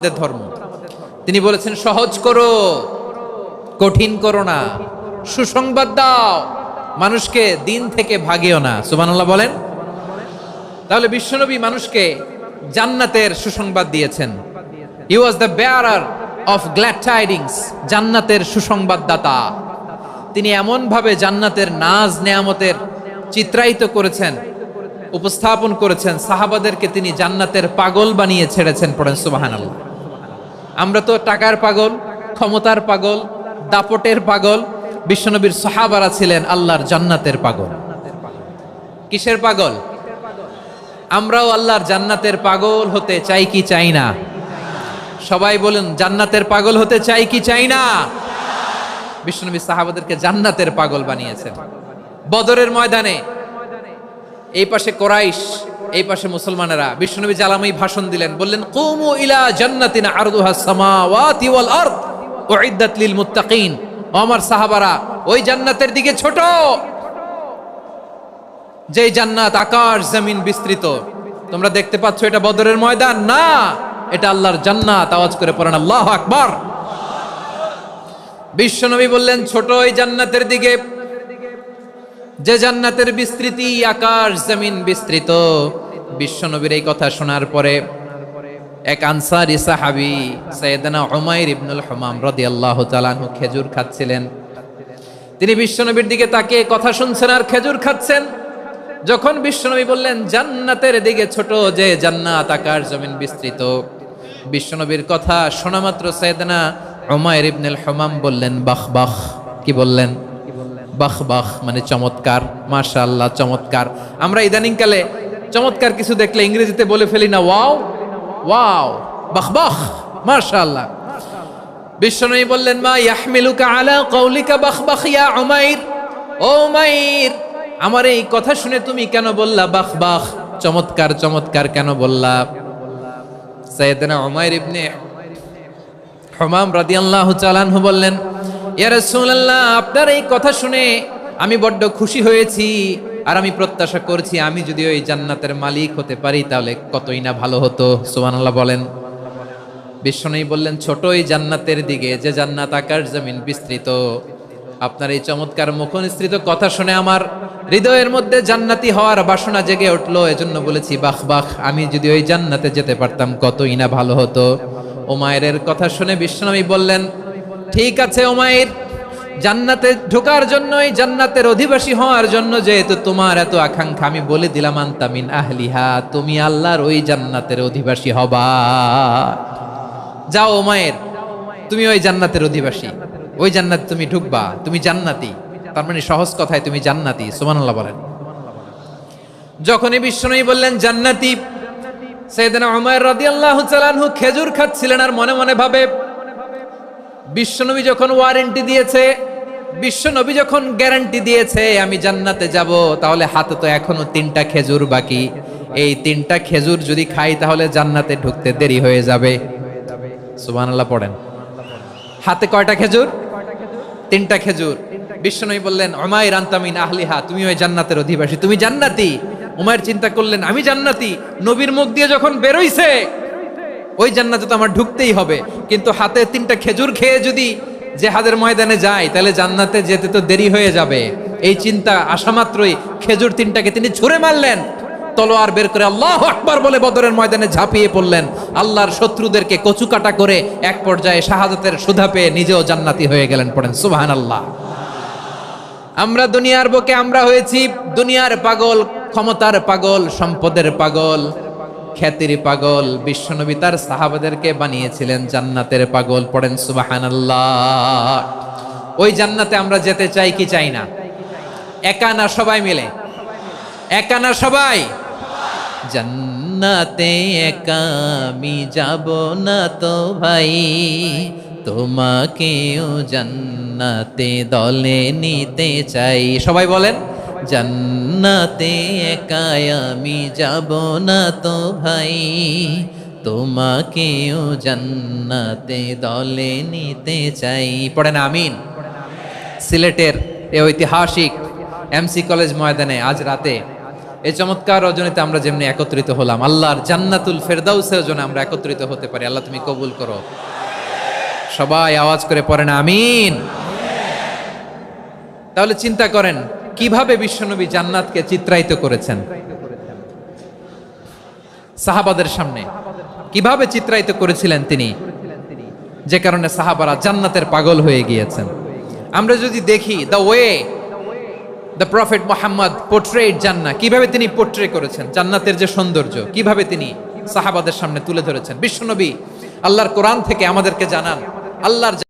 ধর্ম। তিনি বলেছেন সহজ করো, কঠিন করো না, সুসংবাদ দাও, মানুষকে দিন থেকে ভাগিও না। সুবহানাল্লাহ বলেন। তাহলে বিশ্বনবী মানুষকে জান্নাতের সুসংবাদ দিয়েছেন। He was the bearer of glad tidings, জান্নাতের সুসংবাদদাতা। তিনি এমন ভাবে জান্নাতের নাজ নেয়ামতের চিত্রায়িত করেছেন, উপস্থাপন করেছেন, সাহাবাদেরকে তিনি জান্নাতের পাগল বানিয়ে ছেড়েছেন। পড়েন সুবহানাল্লাহ। আমরা তো টাকার পাগল, ক্ষমতার পাগল, দাপটের পাগল। বিশ্বনবীর সাহাবারা ছিলেন আল্লাহর জান্নাতের পাগল। কিসের পাগল? আমরাও আল্লাহর জান্নাতের পাগল হতে চাই কি চাই না? সবাই বলুন, জান্নাতের পাগল হতে চাই কি চাই না? বিশ্বনবী সাহাবাদেরকে জান্নাতের পাগল বানিয়েছেন। বদরের ময়দানে এই পাশে কোরাইশ, এই পাশে মুসলমানেরা। বিশ্বনবী জালামি ভাষণ দিলেন, বললেন কুমু ইলা জান্নাতিন আরদুহাস সামাওয়াতি ওয়াল আরদ উইদ্দাত লিল মুত্তাকিন। ও আমার সাহাবারা, ওই জান্নাতের দিকে ছোট, যেই জান্নাত আকাশ জমিন বিস্তৃত। তোমরা দেখতে পাচ্ছ এটা বদরের ময়দান না, এটা আল্লাহর জান্নাত। আওয়াজ করে পড়েন আল্লাহু আকবার। বিশ্বনবী বললেন ছোট ওই জান্নাতের দিকে, যে জান্নাতের বিস্তৃতি আকাশ জমিন বিস্তৃত। বিশ্বনবীর এই কথা শোনার পরে এক আনসারী সাহাবী সাইয়েদনা উমাইর ইবনুল হুমাম রাদিয়াল্লাহু তাআলা আনহু খেজুর খাচ্ছিলেন। তিনি বিশ্বনবীর দিকে তাকিয়ে কথা শুনছেন আর খেজুর খাচ্ছেন। যখন বিশ্বনবী বললেন জান্নাতের দিকে ছোট, যে জান্নাত আকাশ জমিন বিস্তৃত, বিশ্বনবীর কথা শোনা মাত্র সাইয়েদনা উমাইর ইবনুল হুমাম বললেন বাহ বাহ। কি বললেন? বাহ বাহ মানে চমৎকার, মাশাআল্লাহ চমৎকার। আমরা ইদানিং কালে চমৎকার কিছু দেখলে ইংরেজিতে বলে ফেলি না ওয়াও ওয়াও, বাহ বাহ, মাশাআল্লাহ। বিশ্বনবী বললেন মা ইয়াহমিলুকা আলা কওলিকা বাহ বাহ ইয়া উমাইর। ও উমাইর, আমার এই কথা শুনে তুমি কেন বললা বাহ বাহ, চমৎকার চমৎকার কেন বললা? সাইয়েদনা উমাইর ইবনে হুমাম রাদিয়াল্লাহু তাআলা আনহু বললেন ইয়া রাসূলুল্লাহ, আপনার এই কথা শুনে আমি বড্ড খুশি হয়েছি, আর আমি প্রত্যাশা করছি আমি যদি ওই জান্নাতের মালিক হতে পারি তাহলে কতই না ভালো হতো। সুবহানাল্লাহ বলেন। বিশ্বনবী বললেন ছোট ওই জান্নাতের দিকে, যে জান্নাত আকাশ জমিন বিস্তৃত। আপনার এই চমৎকার মুখনিসৃত কথা শুনে আমার হৃদয়ের মধ্যে জান্নাতি হওয়ার বাসনা জেগে উঠলো, এজন্য বলেছি বাহ বাহ, আমি যদি ওই জান্নাতে যেতে পারতাম কতই না ভালো হতো। উমাইরের কথা শুনে বিশ্বনবী বললেন ঠিক আছে উমাইর, জান্নাতে ঢোকার জন্য, এই জান্নাতের অধিবাসী হওয়ার জন্য যেহেতু তোমার এত আকাঙ্ক্ষা, আমি বলে দিলাম আনতা মিন আহলিহা, তুমি আল্লাহর ওই জান্নাতের অধিবাসী হবা। যাও উমাইর, তুমি ওই জান্নাতের অধিবাসী, ওই জান্নাতে তুমি ঢুকবা, তুমি জান্নাতি। তার মানে সহজ কথায় তুমি জান্নাতি। সুবহানাল্লাহ বলেন। যখনই বিশ্বনবী বললেন জান্নাতি, সাইয়েদনা উমাইর রাদিয়াল্লাহু তাআলা আনহু খেজুর খাচ্ছিলেন আর মনে মনে ভাবে বিশ্বনবী যখন ওয়ারেন্টি দিয়েছে, বিশ্বনবী যখন গ্যারান্টি দিয়েছে আমি জান্নাতে যাব, তাহলে হাতে তো এখনো 3টা খেজুর বাকি। এই 3টা খেজুর যদি খাই তাহলে জান্নাতে ঢুকতে দেরি হয়ে যাবে। সুবহানাল্লাহ পড়েন। হাতে কয়টা খেজুর? 3টা খেজুর। বিশ্বনবী বললেন উমাইর আনতা মিন আহলিহা, তুমি ওই জান্নাতের অধিবাসী, তুমি জান্নাতি। উমাইর চিন্তা করলেন আমি জান্নাতি, নবীর মুখ দিয়ে যখন বেরোইছে ওই জান্নাতে তো আমার ঢুকতেই হবে, কিন্তু হাতে 3টা খেজুর খেয়ে যদি জিহাদের ময়দানে যায় তাহলে জান্নাতে যেতে তো দেরি হয়ে যাবে। এই চিন্তা আসা মাত্রই খেজুর 3টাকে তিনি ছুঁড়ে মারলেন, তলোয়ার বের করে আল্লাহু আকবার বলে বদরের ময়দানে ঝাঁপিয়ে পড়লেন। আল্লাহর শত্রুদেরকে কচুকাটা করে এক পর্যায়ে শাহাদাতের সুধা পেয়ে নিজেও জান্নাতি হয়ে গেলেন। পড়েন সুবহানাল্লাহ। আমরা দুনিয়ার বুকে আমরা হয়েছি দুনিয়ার পাগল, ক্ষমতার পাগল, সম্পদের পাগল, খ্যাতির পাগল। বিশ্বনবী তার সাহাবাদেরকে বানিয়েছিলেন জান্নাতের পাগল। পড়েন সুবহানাল্লাহ। ওই জান্নাতে আমরা যেতে চাই কি চাই না? একা না সবাই মিলে? একা না সবাই? জান্নাতে একা আমি যাব না তো ভাই, তোমাকেও জান্নাতে দলে নিতে চাই। সবাই বলেন জান্নাতে একা আমি যাব না তো ভাই, তোমাকেও জান্নাতে দলে নিতে চাই। পড়েন আমিন। সিলেটের এই ঐতিহাসিক এমসি কলেজ ময়দানে আজ রাতে এই চমৎকার রজনীতে আমরা যেমনি একত্রিত হলাম, আল্লাহর জান্নাতুল ফেরদাউসের জন্য আমরা একত্রিত হতে পারি। আল্লাহ তুমি কবুল করো। সবাই আওয়াজ করে পড়েন আমিন। তাহলে চিন্তা করেন কিভাবে বিশ্বনবী জান্নাতকে চিত্রায়িত করেছেন সাহাবাদের সামনে, কিভাবে চিত্রায়িত করেছিলেন তিনি, যে কারণে সাহাবারা জান্নাতের পাগল হয়ে গিয়েছেন। আমরা যদি দেখি the way the prophet Muhammad portrait জান্নাত, কিভাবে তিনি পোর্ট্রে করেছেন জান্নাতের যে সৌন্দর্য, কিভাবে তিনি সাহাবাদের সামনে তুলে ধরেছেন। বিশ্বনবী আল্লাহর কোরআন থেকে আমাদেরকে জানান আল্লাহর